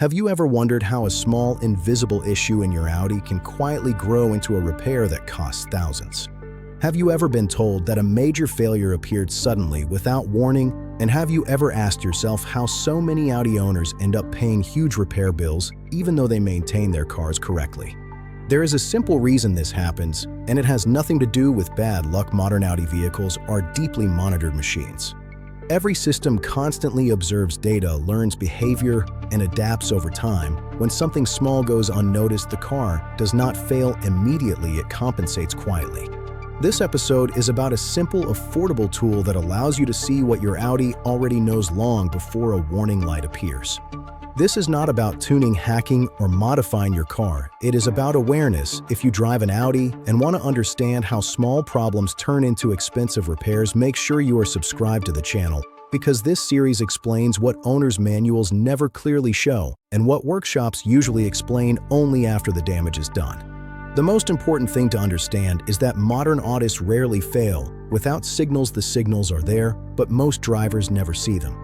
Have you ever wondered how a small, invisible issue in your Audi can quietly grow into a repair that costs thousands? Have you ever been told that a major failure appeared suddenly without warning? And have you ever asked yourself how so many Audi owners end up paying huge repair bills even though they maintain their cars correctly? There is a simple reason this happens, and it has nothing to do with bad luck. Modern Audi vehicles are deeply monitored machines. Every system constantly observes data, learns behavior, and adapts over time. When something small goes unnoticed, the car does not fail immediately, it compensates quietly. This episode is about a simple, affordable tool that allows you to see what your Audi already knows long before a warning light appears. This is not about tuning, hacking, or modifying your car. It is about awareness. If you drive an Audi and want to understand how small problems turn into expensive repairs, make sure you are subscribed to the channel, because this series explains what owner's manuals never clearly show and what workshops usually explain only after the damage is done. The most important thing to understand is that modern Audis rarely fail. Without signals, the signals are there, but most drivers never see them.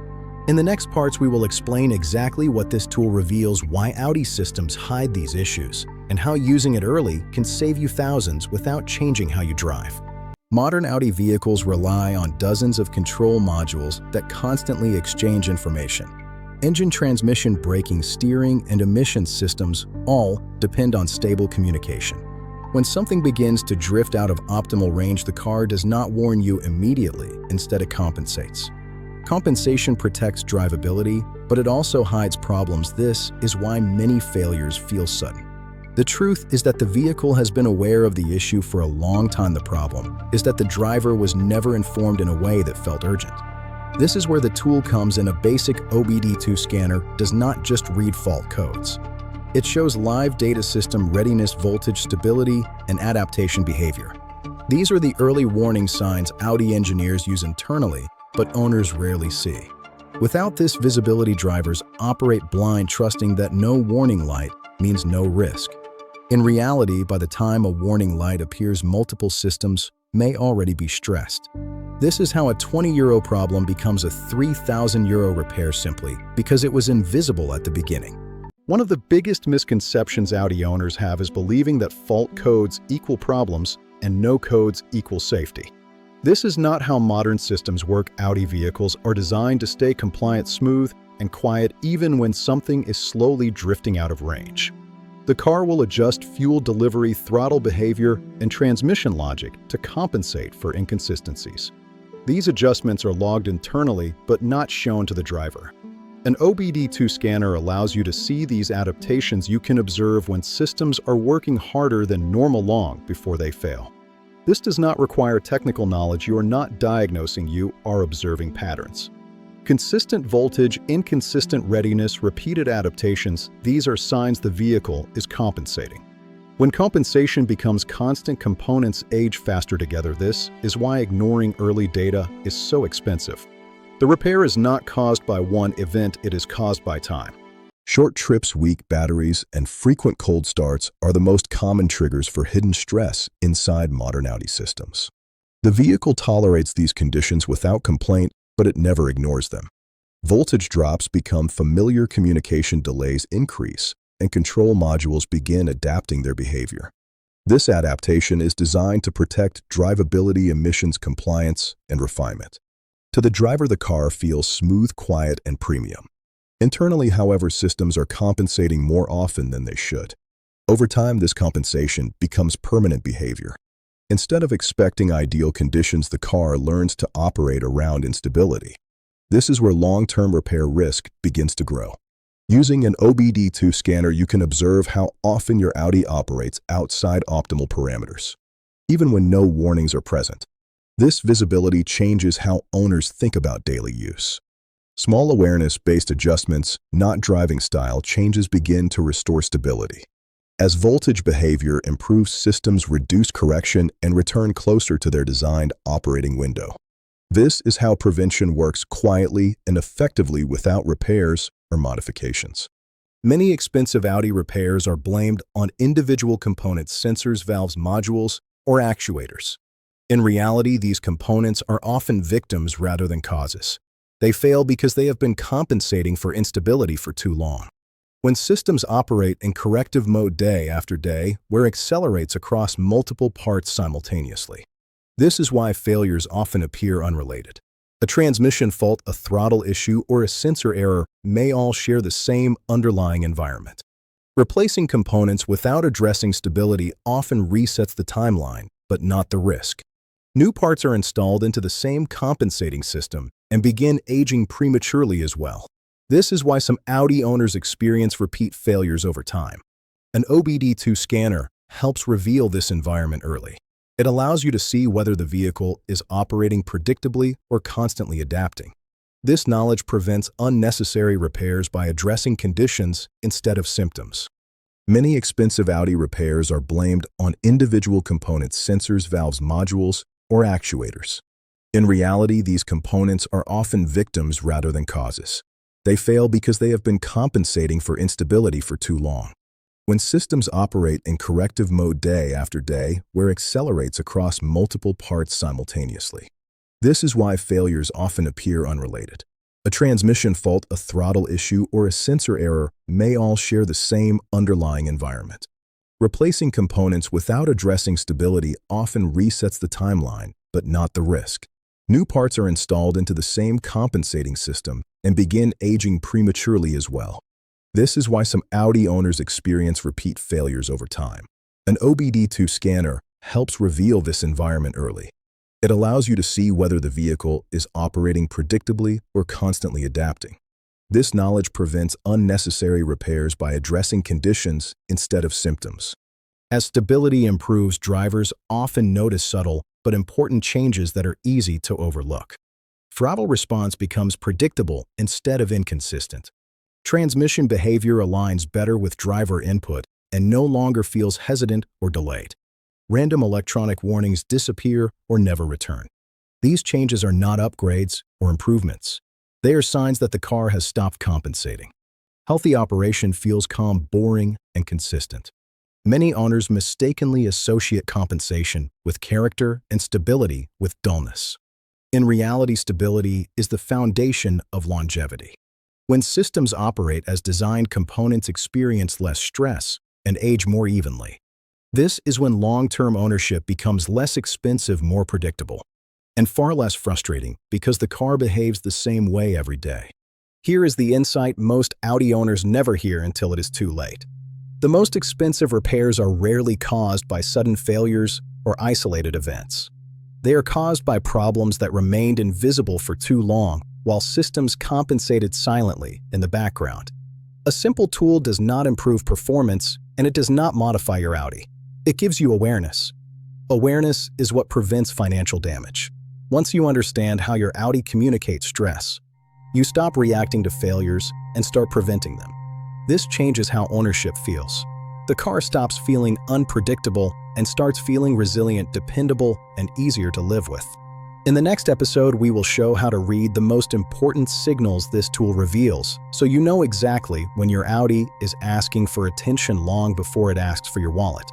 In the next parts, we will explain exactly what this tool reveals, why Audi systems hide these issues, and how using it early can save you thousands without changing how you drive. Modern Audi vehicles rely on dozens of control modules that constantly exchange information. Engine, transmission, braking, steering, and emission systems all depend on stable communication. When something begins to drift out of optimal range, the car does not warn you immediately. Instead, it compensates. Compensation protects drivability, but it also hides problems. This is why many failures feel sudden. The truth is that the vehicle has been aware of the issue for a long time. The problem is that the driver was never informed in a way that felt urgent. This is where the tool comes in. A basic OBD2 scanner does not just read fault codes. It shows live data, system readiness, voltage, stability, and adaptation behavior. These are the early warning signs Audi engineers use internally, but owners rarely see. Without this visibility, drivers operate blind, trusting that no warning light means no risk. In reality, by the time a warning light appears, multiple systems may already be stressed. This is how a €20 problem becomes a €3,000 repair simply because it was invisible at the beginning. One of the biggest misconceptions Audi owners have is believing that fault codes equal problems and no codes equal safety. This is not how modern systems work. Audi vehicles are designed to stay compliant, smooth, and quiet even when something is slowly drifting out of range. The car will adjust fuel delivery, throttle behavior, and transmission logic to compensate for inconsistencies. These adjustments are logged internally but not shown to the driver. An OBD2 scanner allows you to see these adaptations. You can observe when systems are working harder than normal long before they fail. This does not require technical knowledge. You are not diagnosing, you are observing patterns. Consistent voltage, inconsistent readiness, repeated adaptations, these are signs the vehicle is compensating. When compensation becomes constant, components age faster together. This is why ignoring early data is so expensive. The repair is not caused by one event, it is caused by time. Short trips, weak batteries, and frequent cold starts are the most common triggers for hidden stress inside modern Audi systems. The vehicle tolerates these conditions without complaint, but it never ignores them. Voltage drops become familiar, communication delays increase, and control modules begin adapting their behavior. This adaptation is designed to protect drivability, emissions, compliance, and refinement. To the driver, the car feels smooth, quiet, and premium. Internally, however, systems are compensating more often than they should. Over time, this compensation becomes permanent behavior. Instead of expecting ideal conditions, the car learns to operate around instability. This is where long-term repair risk begins to grow. Using an OBD2 scanner, you can observe how often your Audi operates outside optimal parameters, even when no warnings are present. This visibility changes how owners think about daily use. Small awareness-based adjustments, not driving style changes, begin to restore stability. As voltage behavior improves, systems reduce correction and return closer to their designed operating window. This is how prevention works, quietly and effectively without repairs or modifications. Many expensive Audi repairs are blamed on individual components, sensors, valves, modules, or actuators. In reality, these components are often victims rather than causes. They fail because they have been compensating for instability for too long. When systems operate in corrective mode day after day, where accelerates across multiple parts simultaneously. This is why failures often appear unrelated. A transmission fault, a throttle issue, or a sensor error may all share the same underlying environment. Replacing components without addressing stability often resets the timeline, but not the risk. New parts are installed into the same compensating system and begin aging prematurely as well. This is why some Audi owners experience repeat failures over time. An OBD2 scanner helps reveal this environment early. It allows you to see whether the vehicle is operating predictably or constantly adapting. This knowledge prevents unnecessary repairs by addressing conditions instead of symptoms. Many expensive Audi repairs are blamed on individual components, sensors, valves, modules, or actuators. In reality, these components are often victims rather than causes. They fail because they have been compensating for instability for too long. When systems operate in corrective mode day after day, where accelerates across multiple parts simultaneously. This is why failures often appear unrelated. A transmission fault, a throttle issue, or a sensor error may all share the same underlying environment. Replacing components without addressing stability often resets the timeline, but not the risk. New parts are installed into the same compensating system and begin aging prematurely as well. This is why some Audi owners experience repeat failures over time. An OBD2 scanner helps reveal this environment early. It allows you to see whether the vehicle is operating predictably or constantly adapting. This knowledge prevents unnecessary repairs by addressing conditions instead of symptoms. As stability improves, drivers often notice subtle but important changes that are easy to overlook. Throttle response becomes predictable instead of inconsistent. Transmission behavior aligns better with driver input and no longer feels hesitant or delayed. Random electronic warnings disappear or never return. These changes are not upgrades or improvements. They are signs that the car has stopped compensating. Healthy operation feels calm, boring, and consistent. Many owners mistakenly associate compensation with character and stability with dullness. In reality, stability is the foundation of longevity. When systems operate as designed, components experience less stress and age more evenly. This is when long-term ownership becomes less expensive, more predictable, and far less frustrating because the car behaves the same way every day. Here is the insight most Audi owners never hear until it is too late. The most expensive repairs are rarely caused by sudden failures or isolated events. They are caused by problems that remained invisible for too long while systems compensated silently in the background. A simple tool does not improve performance, and it does not modify your Audi. It gives you awareness. Awareness is what prevents financial damage. Once you understand how your Audi communicates stress, you stop reacting to failures and start preventing them. This changes how ownership feels. The car stops feeling unpredictable and starts feeling resilient, dependable, and easier to live with. In the next episode, we will show how to read the most important signals this tool reveals, so you know exactly when your Audi is asking for attention long before it asks for your wallet.